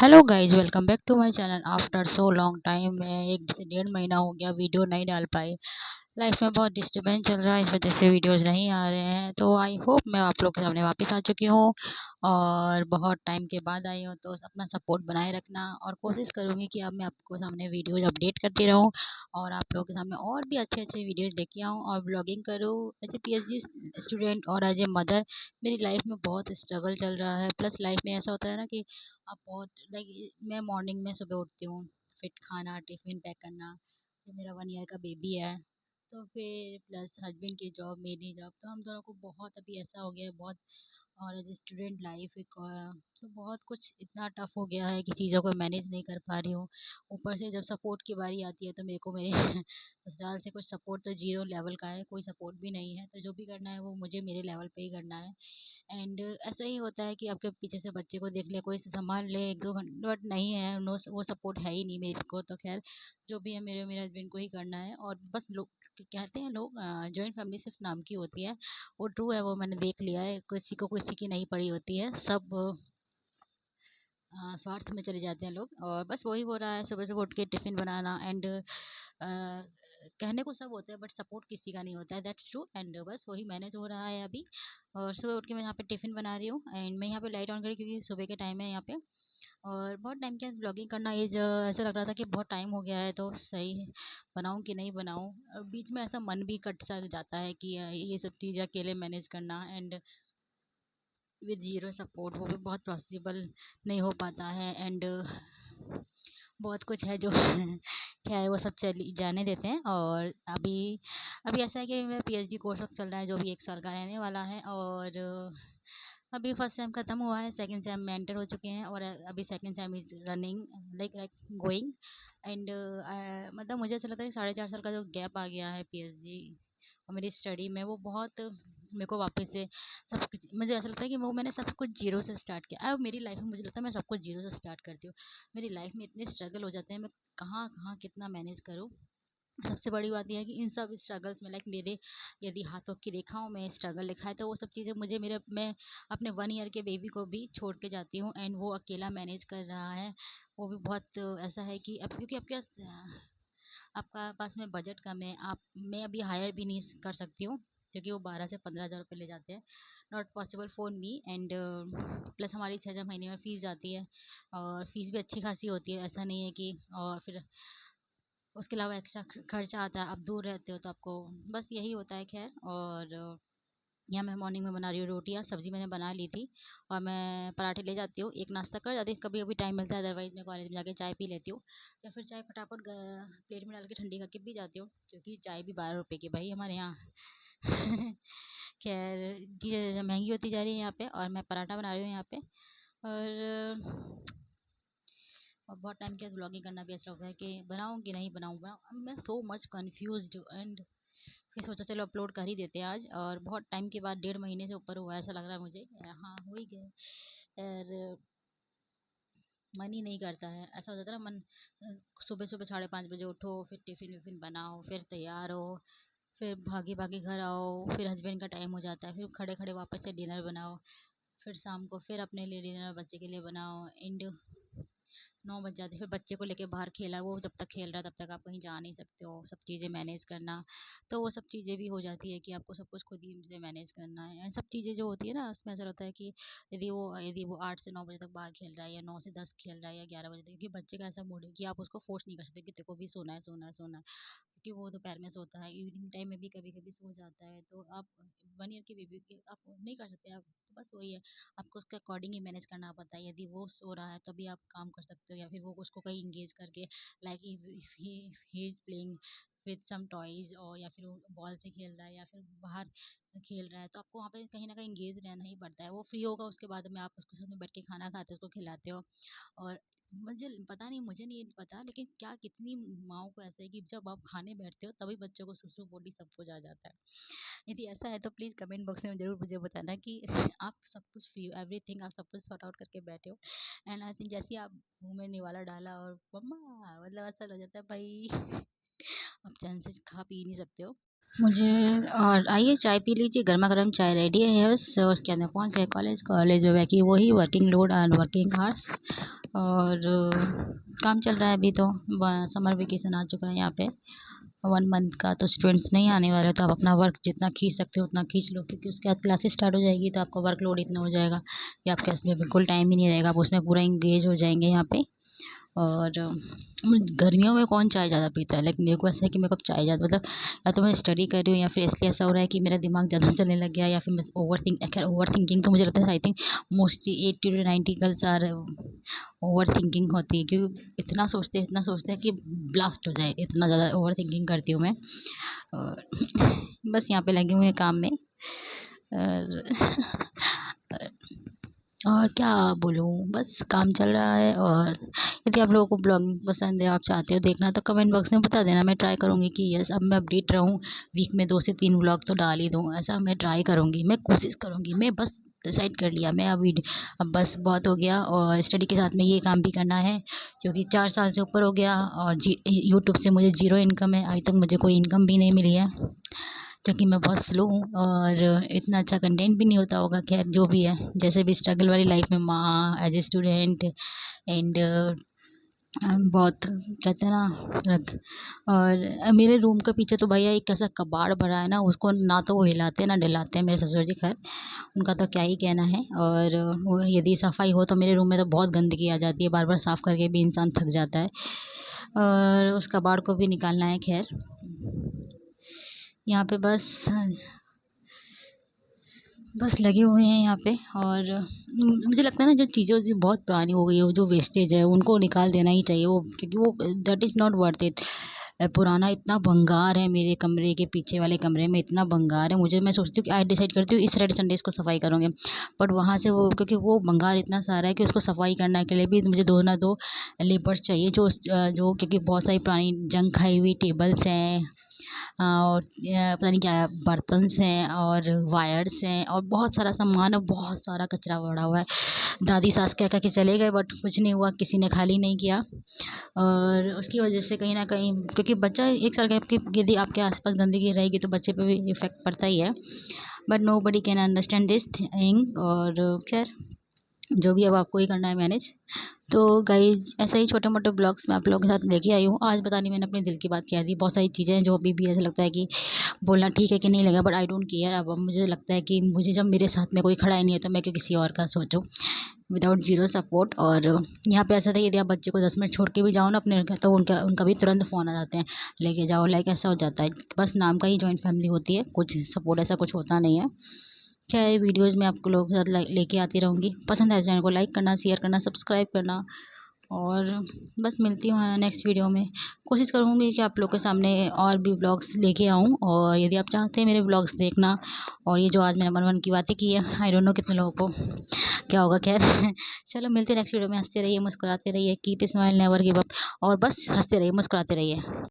Hello guys, welcome back to my channel. After so long time मैं 1 से डेढ़ महीना हो गया वीडियो नहीं डाल पाई। लाइफ में बहुत डिस्टर्बेंस चल रहा है, इस वजह से वीडियोस नहीं आ रहे हैं। तो आई होप मैं आप लोग के सामने वापस आ चुकी हूँ और बहुत टाइम के बाद आई हूँ। तो अपना सपोर्ट बनाए रखना और कोशिश करूँगी कि अब मैं आपको सामने वीडियोज अपडेट करती रहूँ और आप लोगों के सामने और भी अच्छे अच्छे वीडियोज लेके आऊँ और ब्लॉगिंग करूँ। एज ए पीएचडी स्टूडेंट और एज ए मदर मेरी लाइफ में बहुत स्ट्रगल चल रहा है। प्लस लाइफ में ऐसा होता है ना कि अब बहुत लाइक मैं मॉर्निंग में सुबह उठती हूँ, फिर खाना टिफ़िन पैक करना, फिर मेरा 1 ईयर का बेबी है, तो फिर प्लस हस्बैंड की जॉब मेरी जॉब, तो हम दोनों को बहुत अभी ऐसा हो गया है बहुत। और एज स्टूडेंट लाइफ एक तो बहुत कुछ इतना टफ हो गया है कि चीज़ों को मैनेज नहीं कर पा रही हूँ। ऊपर से जब सपोर्ट की बारी आती है तो मेरे को मेरे ससुराल से कुछ सपोर्ट तो ज़ीरो लेवल का है, कोई सपोर्ट भी नहीं है। तो जो भी करना है वो मुझे मेरे लेवल पे ही करना है। एंड ऐसा ही होता है कि आपके पीछे से बच्चे को देख ले, कोई संभाल ले 1-2 घंटे, बट नहीं है, नो वो सपोर्ट है ही नहीं मेरे को। तो खैर जो भी है मेरे हस्बैंड को ही करना है। और बस लोग कहते हैं लोग जॉइंट फैमिली सिर्फ नाम की होती है, वो ट्रू है, वो मैंने देख लिया है। किसी को किसी की नहीं पड़ी होती है, सब स्वार्थ में चले जाते हैं लोग। और बस वही हो रहा है, सुबह सुबह उठ के टिफ़िन बनाना। एंड कहने को सब होता है बट सपोर्ट किसी का नहीं होता है, दैट्स ट्रू। एंड बस वही मैनेज हो रहा है अभी। और सुबह उठ के मैं यहाँ पे टिफ़िन बना रही हूँ एंड मैं यहाँ पे लाइट ऑन करी क्योंकि सुबह के टाइम है यहाँ पे। और बहुत टाइम के बाद ब्लॉगिंग करना एज ऐसा लग रहा था कि बहुत टाइम हो गया है, तो सही है, बनाऊँ कि नहीं बनाऊँ। बीच में ऐसा मन भी कट सा जाता है कि ये सब चीज़ अकेले मैनेज करना एंड विद ज़ीरो सपोर्ट वो भी बहुत पॉसिबल नहीं हो पाता है। एंड बहुत कुछ है जो खैर वो सब चली जाने देते हैं। और अभी अभी ऐसा है कि मेरा पीएचडी कोर्स चल रहा है जो भी 1 साल का रहने वाला है। और अभी फर्स्ट सेम ख़त्म हुआ है, सेकंड सेम में एंटर हो चुके हैं और अभी second same is running like like going. And मतलब मुझे ऐसा लगता है कि 4.5 साल का जो गैप आ गया है पीएचडी और मेरी स्टडी में, वो बहुत मेरे को वापस से सब कुछ, मुझे ऐसा लगता है कि वो मैंने सब कुछ जीरो से स्टार्ट किया। अब मेरी लाइफ में मुझे लगता है मैं सब कुछ जीरो से स्टार्ट करती हूँ। मेरी लाइफ में इतने स्ट्रगल हो जाते हैं, मैं कहाँ कहाँ कितना मैनेज करूँ। सबसे बड़ी बात ये है कि इन सब स्ट्रगल्स में लाइक मेरे यदि हाथों की रेखाओं में स्ट्रगल लिखा है, तो वो सब चीज़ें मुझे मेरे मैं अपने 1 ईयर के बेबी को भी छोड़ के जाती हूँ एंड वो अकेला मैनेज कर रहा है। वो भी बहुत ऐसा है कि अब क्योंकि आपके पास आपका पास में बजट कम है, आप मैं अभी हायर भी नहीं कर सकती हूँ क्योंकि वो 12 से 15 हज़ार रुपये ले जाते हैं। Not possible for me. And plus हमारी 6 महीने में फ़ीस जाती है और फ़ीस भी अच्छी खासी होती है, ऐसा नहीं है कि। और फिर उसके अलावा एक्स्ट्रा खर्चा आता है, आप दूर रहते हो तो आपको बस यही होता है। खैर और यहाँ मैं मॉर्निंग में बना रही हूँ रोटियाँ, सब्ज़ी मैंने बना ली थी और मैं पराठे ले जाती हूँ, एक नाश्ता कर जाती हूँ, कभी कभी टाइम मिलता है, अदरवाइज़ मैं कॉलेज में जाके चाय पी लेती हूँ या फिर चाय फटाफट प्लेट में डाल के ठंडी करके पी जाती हूँ क्योंकि चाय भी 12 रुपए की भाई हमारे यहाँ। खैर चीज़ें महंगी होती जा रही है यहाँ पे और मैं पराठा बना रही हूँ यहाँ पे। और बहुत टाइम के बाद ब्लॉगिंग करना भी ऐसा लगता है कि बनाऊँ कि नहीं बनाऊँ बनाऊँ। मैं सो मच कन्फ्यूज्ड एंड फिर सोचा चलो अपलोड कर ही देते हैं आज। और बहुत टाइम के बाद 1.5 महीने से ऊपर हुआ ऐसा लग रहा है मुझे। हाँ हो ही गए। और मन ही नहीं करता है, ऐसा हो जाता है ना मन। सुबह सुबह 5:30 बजे उठो, फिर टिफ़िन विफ़िन बनाओ, फिर तैयार हो, फिर भागे भागे घर आओ, फिर हस्बैंड का टाइम हो जाता है, फिर खड़े खड़े वापस से डिनर बनाओ, फिर शाम को फिर अपने लिए डिनर बच्चे के लिए बनाओ। एंड 9 बज जाते हैं, फिर बच्चे को लेके बाहर खेला, वो जब तक खेल रहा है तब तक आप कहीं जा नहीं सकते हो, सब चीज़ें मैनेज करना। तो वो सब चीज़ें भी हो जाती है कि आपको सब कुछ खुद ही से मैनेज करना है। सब चीज़ें जो होती है ना उसमें ऐसा होता है कि यदि वो 8 से 9 बजे तक बाहर खेल रहा है या 9 से 10 खेल रहा है या 11 बजे तक, क्योंकि बच्चे का ऐसा मूड है कि आप उसको फोर्स नहीं कर सकते कि तेरे को भी सोना है सोना है सोना है, क्योंकि वो दोपहर में सोता है, इवनिंग टाइम में भी कभी कभी सो जाता है। तो आप 1 ईयर की बेबी के आप नहीं कर सकते आप। बस वही है, आपको उसके अकॉर्डिंग ही मैनेज करना पड़ता है। यदि वो सो रहा है तभी आप काम कर सकते हो या फिर वो उसको कहीं इंगेज करके like he is playing with some toys, और या फिर वो बॉल से खेल रहा है या फिर बाहर खेल रहा है, तो आपको वहाँ पे कहीं न कहीं इंगेज रहना ही पड़ता है। वो फ्री होगा उसके बाद में आप उसके साथ में बैठ के खाना खाते हो, उसको खिलाते हो। और मुझे पता नहीं, मुझे नहीं पता, लेकिन क्या कितनी माँओं को ऐसा है कि जब आप खाने बैठते हो तभी बच्चों को सुसु पोटी सब कुछ आ जाता है। यदि ऐसा है तो प्लीज़ कमेंट बॉक्स में ज़रूर मुझे बताना कि आप सब कुछ फ्री हो, एवरीथिंग आप सब कुछ सॉर्ट आउट करके बैठे हो। एंड आई थिंक जैसे ही आप मुँह में निवाला डाला और मम्मा मतलब ऐसा लग जाता है भाई आप चैन से खा पी नहीं सकते हो। मुझे और आइए चाय पी लीजिए, गरमा-गरम चाय रेडी है बस। उसके बाद में पहुँच गए कॉलेज। कॉलेज जो है कि वही working load and working hours. और काम चल रहा है अभी तो। समर वेकेशन आ चुका है यहाँ पे 1 मंथ का, तो स्टूडेंट्स नहीं आने वाले, तो आप अपना वर्क जितना खींच सकते हो उतना खींच लो, क्योंकि उसके बाद क्लासेस स्टार्ट हो जाएगी तो आपका वर्कलोड इतना हो जाएगा कि आपके पास में बिल्कुल टाइम ही नहीं रहेगा, आप उसमें पूरा इंगेज हो जाएंगे यहाँ पे। और गर्मियों में कौन चाय ज़्यादा पीता है, लाइक मेरे को ऐसा है कि मेरे को चाय ज़्यादा, मतलब या तो मैं स्टडी कर रही हूँ या फिर इसलिए ऐसा हो रहा है कि मेरा दिमाग ज़्यादा चलने लग गया, या फिर मैं ओवर थिंकिंग तो मुझे लगता है I think mostly 80 to 90 girls are over thinking होती है, क्योंकि इतना सोचते हैं कि ब्लास्ट हो जाए, इतना ज़्यादा ओवर थिंकिंग करती हूँ मैं। और बस यहाँ पे लगे हुए हैं काम में। और और क्या बोलूँ, बस काम चल रहा है। और यदि आप लोगों को ब्लॉगिंग पसंद है, आप चाहते हो देखना, तो कमेंट बॉक्स में बता देना। मैं ट्राई करूँगी कि यस, अब मैं अपडेट रहूँ, वीक में 2 से 3 व्लॉग तो डाल ही दूँ, ऐसा मैं ट्राई करूँगी, मैं कोशिश करूँगी। मैं बस डिसाइड कर लिया, मैं अब बस बहुत हो गया, और स्टडी के साथ में ये काम भी करना है, क्योंकि 4 साल से ऊपर हो गया और यूट्यूब से मुझे ज़ीरो इनकम है, अभी तक मुझे कोई इनकम भी नहीं मिली है, क्योंकि मैं बहुत स्लो हूँ और इतना अच्छा कंटेंट भी नहीं होता होगा। खैर जो भी है, जैसे भी स्ट्रगल वाली लाइफ में माँ, एज ए स्टूडेंट एंड बहुत कहते हैं ना रख। और मेरे रूम के पीछे तो भैया एक ऐसा कबाड़ भरा है ना, उसको ना तो वो हिलाते ना डिलाते हैं मेरे ससुर जी। खैर उनका तो क्या ही कहना है। और वो यदि सफाई हो तो मेरे रूम में तो बहुत गंदगी आ जाती है, बार बार साफ़ करके भी इंसान थक जाता है, और उस कबाड़ को भी निकालना है। खैर यहाँ पे बस लगे हुए हैं यहाँ पे। और मुझे लगता है ना, जो चीज़ें जो बहुत पुरानी हो गई है, वो जो वेस्टेज है उनको निकाल देना ही चाहिए, वो क्योंकि वो that is not worth it. पुराना इतना भंगार है, मेरे कमरे के पीछे वाले कमरे में इतना भंगार है, मुझे मैं सोचती हूँ कि आज डिसाइड करती हूँ इस सैटरडे संडे इसको सफाई करूँगी, बट वहाँ से वो क्योंकि वो भंगार इतना सारा है कि उसको सफाई करने के लिए भी मुझे 2 ना 2 लेबर्स चाहिए, जो क्योंकि बहुत सारी पुरानी जंग खाई हुई टेबल्स हैं, और पता नहीं क्या बर्तन्स हैं और वायर्स हैं और बहुत सारा सामान और बहुत सारा कचरा पड़ा हुआ है। दादी सास कह के चले गए, बट कुछ नहीं हुआ, किसी ने खाली नहीं किया। और उसकी वजह से कहीं ना कहीं, क्योंकि बच्चा 1 साल का यदि आपके आसपास गंदगी रहेगी तो बच्चे पे भी इफेक्ट पड़ता ही है, but nobody can understand this thing. और खैर जो भी अब आपको ही करना है मैनेज। तो गाइज ऐसे ही छोटे मोटे ब्लॉग्स मैं आप लोगों के साथ लेके आई हूँ। आज पता नहीं मैंने अपने दिल की बात कह दी, बहुत सारी चीज़ें हैं जो अभी भी ऐसा लगता है कि बोलना ठीक है कि नहीं लगा, बट आई डोंट केयर। अब मुझे लगता है कि मुझे जब मेरे साथ में कोई खड़ा ही नहीं है तो मैं क्यों किसी और का सोचूं विदाउट जीरो सपोर्ट। और यहाँ पे ऐसा था, यदि आप बच्चे को 10 मिनट छोड़ के भी जाओ ना अपने घर, तो उनका भी तुरंत फ़ोन आ जाते हैं, लेके जाओ, लाइक ऐसा हो जाता है। बस नाम का ही जॉइंट फैमिली होती है, कुछ सपोर्ट ऐसा कुछ होता नहीं है। क्या है, वीडियोज़ में आपको लोगों के साथ लेके आती रहूँगी। पसंद आए चैनल को लाइक करना, शेयर करना, सब्सक्राइब करना। और बस मिलती हूँ नेक्स्ट वीडियो में। कोशिश करूँगी कि आप लोग के सामने और भी ब्लॉग्स लेके आऊँ, और यदि आप चाहते हैं मेरे ब्लॉग्स देखना, और ये जो आज मैंने मन की बातें की है, आई डोंट नो कितने लोगों को क्या होगा। खैर चलो मिलते हैं नेक्स्ट वीडियो में। हंसते रहिए, मुस्कुराते रहिए, keep smile, never give up, और बस हंसते रहिए, मुस्कुराते रहिए।